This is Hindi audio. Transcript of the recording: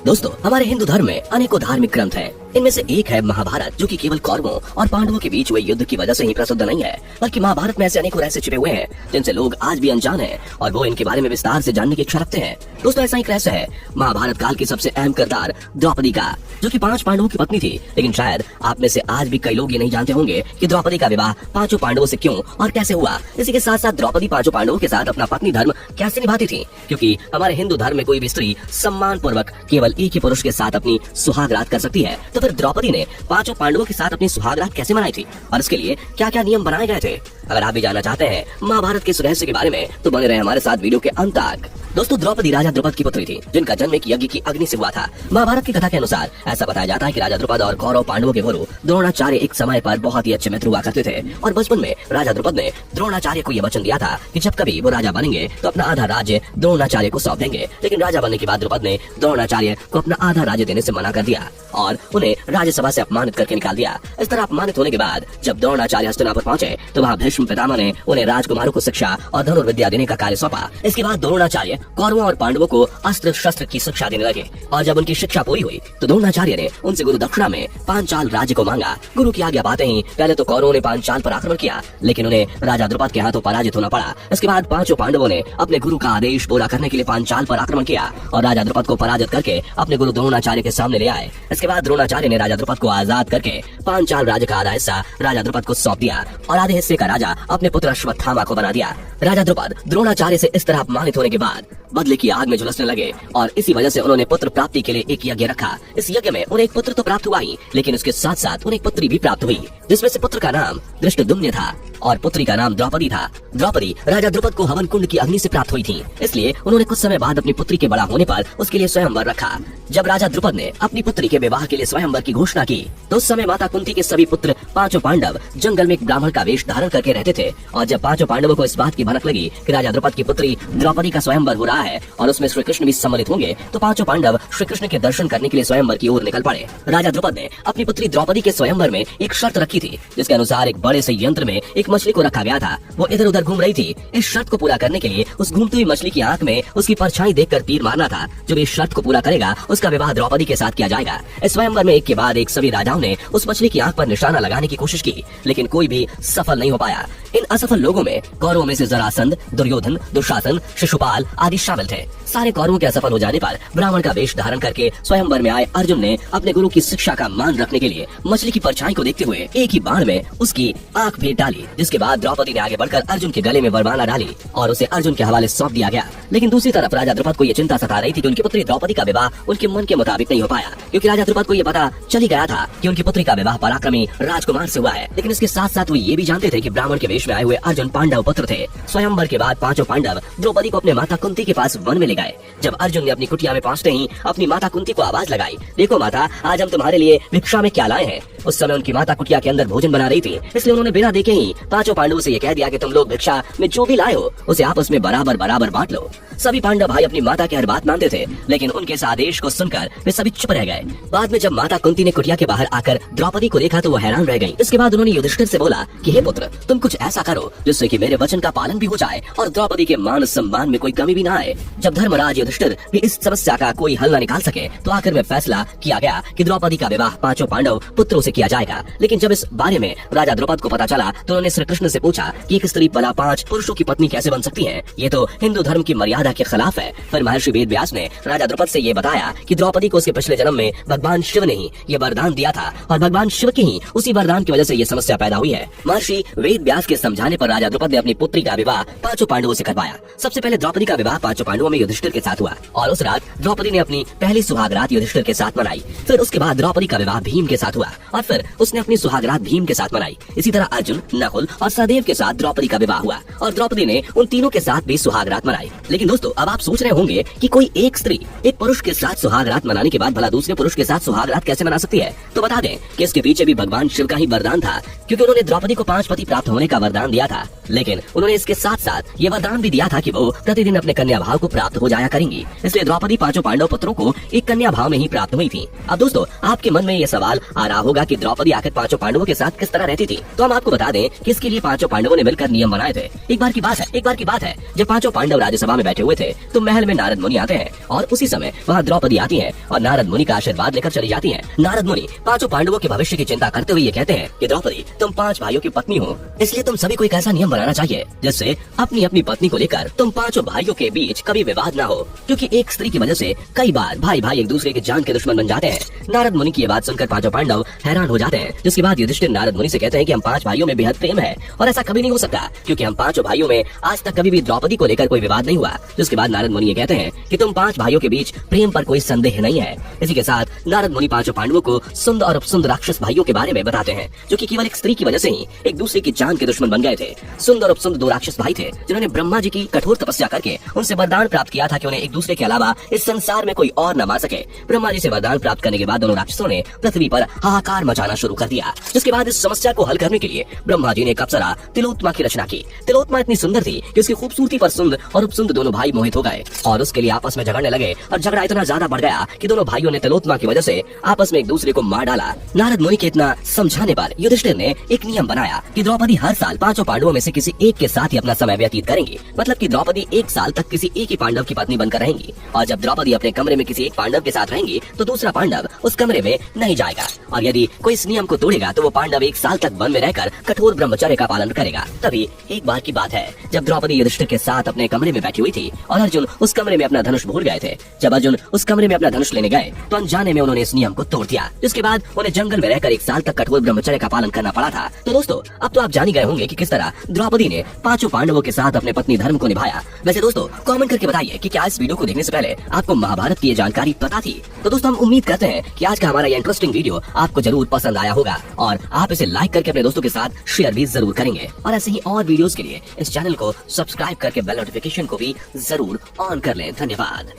दोस्तों, हमारे हिंदू धर्म में अनेकों धार्मिक ग्रंथ हैं। इनमें से एक है महाभारत, जो कि केवल कौरवों और पांडवों के बीच हुए युद्ध की वजह से ही प्रसिद्ध नहीं है, बल्कि महाभारत में ऐसे अनेकों रहस्य छिपे हुए हैं जिनसे लोग आज भी अनजान हैं और वो इनके बारे में विस्तार से जानने की इच्छा रखते हैं। दोस्तों, ऐसा एक रहस्य है महाभारत काल की सबसे अहम किरदार द्रौपदी का, जो कि 5 पांडवों की पत्नी थी। लेकिन शायद आप में से आज भी कई लोग ये नहीं जानते होंगे कि द्रौपदी का विवाह 5 पांडवों से क्यों और कैसे हुआ। इसी के साथ साथ द्रौपदी 5 पांडवों के साथ अपना पत्नी धर्म कैसे निभाती थी, क्योंकि हमारे हिंदू धर्म में कोई भी स्त्री सम्मान पूर्वक केवल एक ही पुरुष के साथ अपनी सुहागरात कर सकती है। तो फिर द्रौपदी ने 5 पांडवों के साथ अपनी सुहागरात कैसे मनाई थी और इसके लिए क्या क्या नियम बनाए गए थे। अगर आप भी जानना चाहते हैं महाभारत के इस रहस्य के बारे में, तो बने रहे हमारे साथ वीडियो के अंत तक। दोस्तों, द्रौपदी राजा द्रुपद की पुत्री थी, जिनका जन्म एक यज्ञ की अग्नि से हुआ था। महाभारत की कथा के अनुसार ऐसा बताया जाता है कि राजा द्रुपद और कौरव पांडवों के गुरु द्रोणाचार्य एक समय पर बहुत ही अच्छे मित्र हुआ करते थे और बचपन में राजा द्रुपद ने द्रोणाचार्य को यह वचन दिया था कि जब कभी वो राजा बनेंगे तो अपना आधा राज्य द्रोणाचार्य को सौंप देंगे। लेकिन राजा बनने के बाद द्रुपद ने द्रोणाचार्य को अपना आधा राज्य देने से मना कर दिया और उन्हें राज्यसभा से अपमानित करके निकाल दिया। इस तरह अपमानित होने के बाद जब द्रोणाचार्य हस्तिनापुर पहुंचे तो वहाँ भीष्म पितामह ने उन्हें राजकुमारों को शिक्षा और धनुर्विद्या देने का कार्य सौंपा। इसके बाद द्रोणाचार्य कौरवों और पांडवों को अस्त्र शस्त्र की शिक्षा देने लगे और जब उनकी शिक्षा पूरी हुई तो द्रोणाचार्य ने उनसे गुरु दक्षिणा में पांचाल राज्य को मांगा। गुरु की आज्ञा पाते ही पहले तो कौरवों ने पांचाल पर आक्रमण किया, लेकिन उन्हें राजा द्रुपद के हाथों पराजित होना पड़ा। इसके बाद 5 पांडवों ने अपने गुरु का आदेश पूरा करने के लिए पांचाल पर आक्रमण किया और राजा द्रुपद को पराजित करके अपने गुरु द्रोणाचार्य के सामने ले आए। इसके बाद द्रोणाचार्य ने राजा द्रुपद को आजाद करके पांचाल राज्य का आधा हिस्सा राजा द्रुपद को सौंप दिया और आधे हिस्से का राजा अपने पुत्र अश्वत्थामा को बना दिया। राजा द्रुपद द्रोणाचार्य से इस तरह अपमानित होने के बाद बदले की आग में झुलसने लगे और इसी वजह से उन्होंने पुत्र प्राप्ति के लिए एक यज्ञ रखा। इस यज्ञ में उन्हें एक पुत्र तो प्राप्त हुआ ही, लेकिन उसके साथ साथ उन्हें एक पुत्री भी प्राप्त हुई, जिसमें से पुत्र का नाम धृष्टद्युम्न था और पुत्री का नाम द्रौपदी था। द्रौपदी राजा द्रुपद को हवन कुंड की अग्नि से प्राप्त हुई थी, इसलिए उन्होंने कुछ समय बाद अपनी पुत्री के बड़ा होने पर उसके लिए स्वयंवर रखा। जब राजा द्रुपद ने अपनी पुत्री के विवाह के लिए स्वयंवर की घोषणा की तो उस समय माता कुंती के सभी पुत्र 5 पांडव जंगल में एक ब्राह्मण का वेश धारण करके रहते थे। और जब 5 पांडवों को इस बात की भनक लगी कि राजा द्रुपद की पुत्री द्रौपदी का स्वयंवर हो रहा है और उसमें श्री कृष्ण भी सम्मिलित होंगे, तो 5 पांडव श्री कृष्ण के दर्शन करने के लिए स्वयंवर की ओर निकल पड़े। राजा द्रुपद ने अपनी पुत्री द्रौपदी के स्वयंवर में एक शर्त रखी थी, जिसके अनुसार एक बड़े से यंत्र में एक मछली को रखा गया था। वो इधर उधर घूम रही थी। इस शर्त को पूरा करने के लिए उस घूमती हुई मछली की आंख में उसकी परछाई देखकर तीर मारना था। जो इस शर्त को पूरा करेगा उसका विवाह द्रौपदी के साथ किया जाएगा। इस स्वयंवर में एक के बाद एक सभी राजाओं ने उस मछली की आंख पर निशाना लगाने की कोशिश की, लेकिन कोई भी सफल नहीं हो पाया। इन असफल लोगों में कौरवों में से जरासंध, दुर्योधन, दुशासन, शिशुपाल आदि शामिल थे। सारे कौरवों के असफल हो जाने पर ब्राह्मण का वेश धारण करके स्वयंवर में आए अर्जुन ने अपने गुरु की शिक्षा का मान रखने के लिए मछली की परछाई को देखते हुए एक ही बाण में उसकी आंख भेद डाली। जिसके बाद द्रौपदी ने आगे बढ़कर अर्जुन के गले में वरमाला डाली और उसे अर्जुन के हवाले सौंप दिया गया। लेकिन दूसरी तरफ राजा द्रुपद को ये चिंता सता रही थी कि उनकी पुत्री द्रौपदी का विवाह उनके मन के मुताबिक नहीं हो पाया, क्योंकि राजा द्रुपद को ये पता चली गया था कि उनकी पुत्री का विवाह पराक्रमी राजकुमार से हुआ है। लेकिन इसके साथ साथ वो ये भी जानते थे कि ब्राह्मण के वेश में आए हुए अर्जुन पांडव पुत्र थे। स्वयंवर के बाद 5 पांडव द्रौपदी को अपने माता कुंती के पास वन में ले गए। जब अर्जुन ने अपनी कुटिया में पहुंचते ही अपनी माता कुंती को आवाज लगाई, देखो माता, आज हम तुम्हारे लिए भिक्षा में क्या लाए हैं। उस समय उनकी माता कुटिया के अंदर भोजन बना रही थी, इसलिए उन्होंने बिना देखे ही 5 पांडवों से ये कह दिया कि तुम लोग भिक्षा में जो भी लाए हो उसे आपस में बराबर बराबर बांट लो। सभी पांडव भाई अपनी माता की हर बात मानते थे, लेकिन उनके इस आदेश को सुनकर वे सभी चुप रह गए। बाद में जब माता कुंती ने कुटिया के बाहर आकर द्रौपदी को देखा तो वो हैरान रह गई। इसके बाद उन्होंने युधिष्ठिर से बोला कि हे पुत्र, तुम कुछ ऐसा करो जिससे कि मेरे वचन का पालन भी हो जाए और द्रौपदी के मान सम्मान में कोई कमी भी ना आए। जब धर्मराज युधिष्ठिर भी इस समस्या का कोई हल न निकाल सके तो आखिर में फैसला किया गया कि द्रौपदी का विवाह 5 पांडव पुत्रों से किया जाएगा। लेकिन जब इस बारे में राजा द्रुपद को पता चला तो उन्होंने श्री कृष्ण से पूछा कि एक स्त्री भला 5 पुरुषों की पत्नी कैसे बन सकती है, ये तो हिंदू धर्म की मर्यादा के खिलाफ है। फिर महर्षि वेद व्यास ने राजा द्रुपद से ये बताया कि द्रौपदी को उसके पिछले जन्म में भगवान शिव ने ही ये वरदान दिया था और भगवान शिव के ही उसी वरदान की वजह से ये समस्या पैदा हुई है। महर्षि वेद व्यास के समझाने पर राजा द्रुपद ने अपनी पुत्री का विवाह 5 पांडवों से करवाया। सबसे पहले द्रौपदी का विवाह 5 पांडवों में युधिष्ठिर के साथ हुआ और उस रात द्रौपदी ने अपनी पहली सुहागरात युधिष्ठिर के साथ मनाई। फिर उसके बाद द्रौपदी का विवाह भीम के साथ हुआ और फिर उसने अपनी सुहागरात भीम के साथ मनाई। इसी तरह अर्जुन, नकुल और सहदेव के साथ द्रौपदी का विवाह हुआ और द्रौपदी ने उन तीनों के साथ भी सुहागरात मनाई। लेकिन दोस्तों, अब आप सोच रहे होंगे कि कोई एक स्त्री एक पुरुष के साथ सुहागरात मनाने के बाद भला दूसरे पुरुष के साथ सुहागरात कैसे मना सकती है। तो बता दें कि इसके पीछे भी भगवान शिव का ही वरदान था, क्योंकि उन्होंने द्रौपदी को 5 पति प्राप्त होने का वरदान दिया था। लेकिन उन्होंने इसके साथ साथ ये वरदान भी दिया था कि वो प्रतिदिन अपने कन्या भाव को प्राप्त हो जाया करेंगी। इसलिए द्रौपदी 5 पांडव पुत्रों को एक कन्या भाव में ही प्राप्त हुई थी। अब दोस्तों, आपके मन में ये सवाल आ रहा होगा कि द्रौपदी आखिर 5 पांडवों के साथ किस तरह रहती थी। तो हम आपको बता दें कि इसके लिए 5 पांडवों ने मिलकर नियम बनाए थे। एक बार की बात है जब 5 पांडव राज्यसभा में बैठे हुए थे तो महल में नारद मुनि आते हैं और उसी समय वहाँ द्रौपदी आती हैं और नारद मुनि का आशीर्वाद लेकर चली जाती हैं। नारद मुनि पांचों पांडवों के भविष्य की चिंता करते हुए ये कहते हैं कि द्रौपदी, तुम 5 भाइयों की पत्नी हो, इसलिए तुम सभी को एक ऐसा नियम बनाना चाहिए जिससे अपनी अपनी पत्नी को लेकर तुम 5 भाइयों के बीच कभी विवाद ना हो, क्योंकि एक स्त्री की वजह से कई बार भाई भाई एक दूसरे के जान के दुश्मन बन जाते हैं। नारद मुनि की ये बात सुनकर पांचों पांडव हैरान हो जाते हैं, जिसके बाद युधिष्ठिर नारद मुनि से कहते हैं कि हम 5 भाइयों में बेहद प्रेम है और ऐसा कभी नहीं हो सकता, क्योंकि हम 5 भाइयों में आज तक कभी भी द्रौपदी को लेकर कोई विवाद नहीं हुआ। जिसके बाद नारद मुनि ये कहते हैं कि तुम 5 भाइयों के बीच प्रेम पर कोई संदेह नहीं है। इसी के साथ नारद मुनि पांचों पांडवों को सुंद और उपसुंद राक्षस भाइयों के बारे में बताते हैं, जो कि केवल एक स्त्री की वजह से ही एक दूसरे की जान के दुश्मन बन गए थे। सुंद और उपसुंद 2 राक्षस भाई थे, जिन्होंने ब्रह्मा जी की कठोर तपस्या करके उनसे वरदान प्राप्त किया था कि उन्हें एक दूसरे के अलावा इस संसार में कोई और न मार सके। ब्रह्मा जी से वरदान प्राप्त करने के बाद दोनों राक्षसों ने पृथ्वी पर हाहाकार मचाना शुरू कर दिया। जिसके बाद इस समस्या को हल करने के लिए ब्रह्मा जी ने एक अप्सरा तिलोत्मा की रचना की। तिलोत्मा इतनी सुंदर थी कि उसकी खूबसूरती पर सुंद और उपसुंद दोनों भाई मोहित हो गए और उसके लिए आपस में झगड़ने लगे और झगड़ा इतना ज्यादा बढ़ गया कि दोनों भाइयों ने तिलोत्मा की वजह से आपस में एक दूसरे को मार डाला। नारद मुनि के इतना समझाने पर युधिष्ठिर ने एक नियम बनाया कि द्रौपदी हर साल 5 पांडवों में से किसी एक के साथ ही अपना समय व्यतीत करेंगी। मतलब कि द्रौपदी 1 साल तक किसी एक ही पांडव की पत्नी बनकर रहेंगी, और जब द्रौपदी अपने कमरे में किसी एक पांडव के साथ रहेंगी तो दूसरा पांडव उस कमरे में नहीं जाएगा, और यदि कोई इस नियम को तोड़ेगा तो वो पांडव 1 साल तक वन में रहकर कठोर ब्रह्मचर्य का पालन करेगा। तभी एक बार की बात है, जब द्रौपदी युधिष्ठिर के साथ अपने कमरे में बैठी हुई थी और अर्जुन उस कमरे में अपना धनुष भूल गए थे। जब अर्जुन उस कमरे में अपना धनुष लेने गए तो अनजाने में उन्होंने इस नियम को तोड़ दिया, जिसके बाद उन्हें जंगल में रहकर 1 साल तक कठोर ब्रह्मचर्य का पालन करना पड़ा था। तो दोस्तों, अब तो आप जान ही गए होंगे कि किस तरह द्रौपदी ने 5 पांडवों के साथ अपने पत्नी धर्म को निभाया। वैसे दोस्तों, कमेंट करके बताइए कि क्या इस वीडियो को देखने से पहले आपको महाभारत की ये जानकारी पता थी? तो दोस्तों, हम उम्मीद करते हैं कि आज का हमारा ये इंटरेस्टिंग वीडियो आपको जरूर पसंद आया होगा और आप इसे लाइक करके अपने दोस्तों के साथ शेयर भी जरूर करेंगे। और ऐसे ही और वीडियोस के लिए इस चैनल को सब्सक्राइब करके बेल नोटिफिकेशन को भी जरूर ऑन कर लें। धन्यवाद।